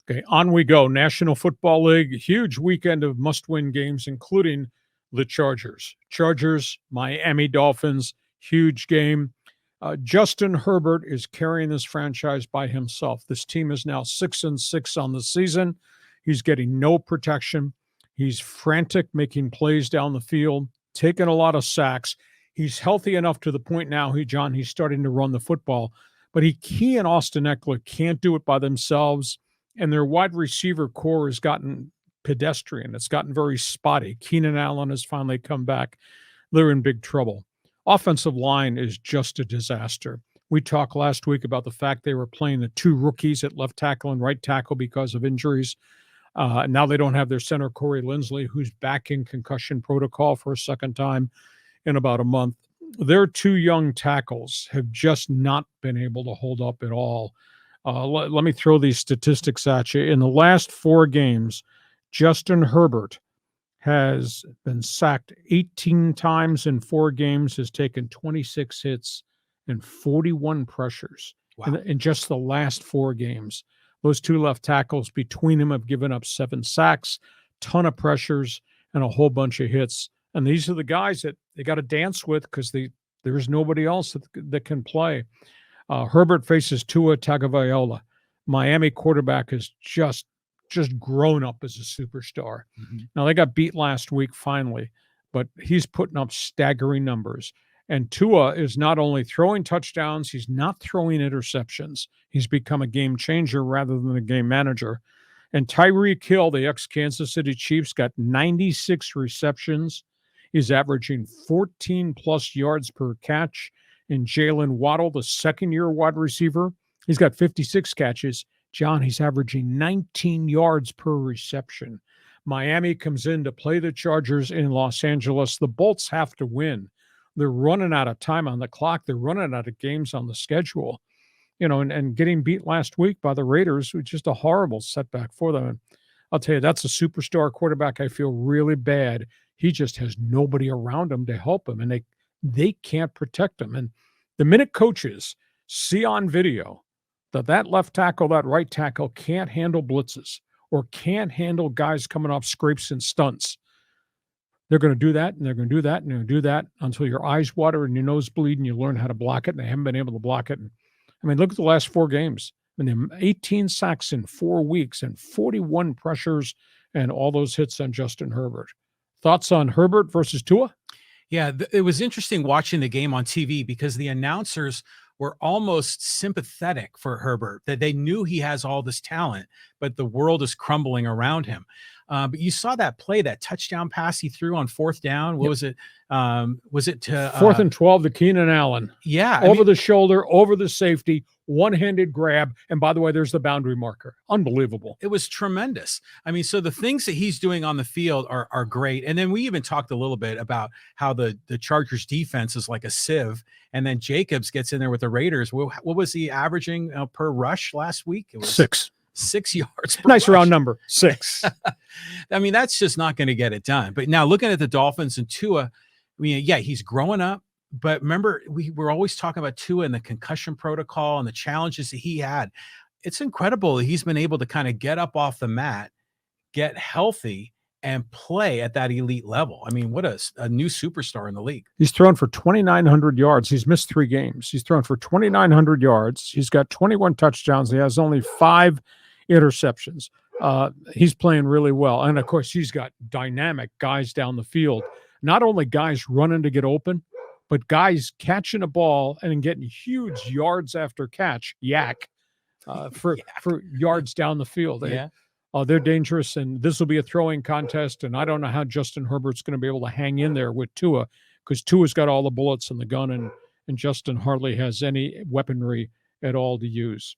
Okay, on we go. National Football League, huge weekend of must-win games, including the Chargers. Chargers, Miami Dolphins, huge game. Justin Herbert is carrying this franchise by himself. This team is now 6-6 on the season. He's getting no protection. He's frantic, making plays down the field, taking a lot of sacks. He's healthy enough to the point now, he's starting to run the football. But he and Austin Eckler can't do it by themselves. And their wide receiver core has gotten pedestrian. It's gotten very spotty. Keenan Allen has finally come back. They're in big trouble. Offensive line is just a disaster. We talked last week about the fact they were playing the two rookies at left tackle and right tackle because of injuries. Now they don't have their center, Corey Linsley, who's back in concussion protocol for a second time in about a month. Their two young tackles have just not been able to hold up at all. Let me throw these statistics at you. In the last 4 games, Justin Herbert has been sacked 18 times in 4 games, has taken 26 hits and 41 pressures in just the last 4 games. Those two left tackles between them have given up 7 sacks, ton of pressures, and a whole bunch of hits. And these are the guys that they got to dance with because there's nobody else that can play. Herbert faces Tua Tagovailoa. Miami quarterback has just grown up as a superstar. Mm-hmm. Now, they got beat last week finally, but he's putting up staggering numbers. And Tua is not only throwing touchdowns, he's not throwing interceptions. He's become a game changer rather than a game manager. And Tyreek Hill, the ex-Kansas City Chiefs, got 96 receptions. He's averaging 14-plus yards per catch. And Jalen Waddle, the second-year wide receiver, he's got 56 catches. John, he's averaging 19 yards per reception. Miami comes in to play the Chargers in Los Angeles. The Bolts have to win. They're running out of time on the clock. They're running out of games on the schedule. And getting beat last week by the Raiders was just a horrible setback for them. And I'll tell you, that's a superstar quarterback. I feel really bad. He just has nobody around him to help him, and they can't protect him. And the minute coaches see on video that left tackle, that right tackle can't handle blitzes or can't handle guys coming off scrapes and stunts, they're going to do that, and they're going to do that, and they're going to do that until your eyes water and your nose bleed and you learn how to block it, and they haven't been able to block it. And, look at the last 4 games. 18 sacks in 4 weeks and 41 pressures and all those hits on Justin Herbert. Thoughts on Herbert versus Tua? Yeah, it was interesting watching the game on TV because the announcers were almost sympathetic for Herbert, that they knew he has all this talent, but the world is crumbling around him. But you saw that play, that touchdown pass he threw on 4th down. What was it? Was it to 4th and 12 to Keenan Allen? Yeah. Over the shoulder, over the safety, one-handed grab. And by the way, there's the boundary marker. Unbelievable. It was tremendous. So the things that he's doing on the field are great. And then we even talked a little bit about how the Chargers defense is like a sieve. And then Jacobs gets in there with the Raiders. What was he averaging per rush last week? It was 6 yards per nice rush. Round number, 6. That's just not going to get it done. But now looking at the Dolphins and Tua, he's growing up. But remember, we were always talking about Tua and the concussion protocol and the challenges that he had. It's incredible that he's been able to kind of get up off the mat, get healthy, and play at that elite level. What a new superstar in the league. He's thrown for 2,900 yards. He's missed 3 games. He's thrown for 2,900 yards. He's got 21 touchdowns. He has only 5 interceptions. He's playing really well. And, of course, he's got dynamic guys down the field. Not only guys running to get open, but guys catching a ball and getting huge yards after catch, for yards down the field. They're dangerous, and this will be a throwing contest, and I don't know how Justin Herbert's going to be able to hang in there with Tua, because Tua's got all the bullets in the gun, and Justin hardly has any weaponry at all to use.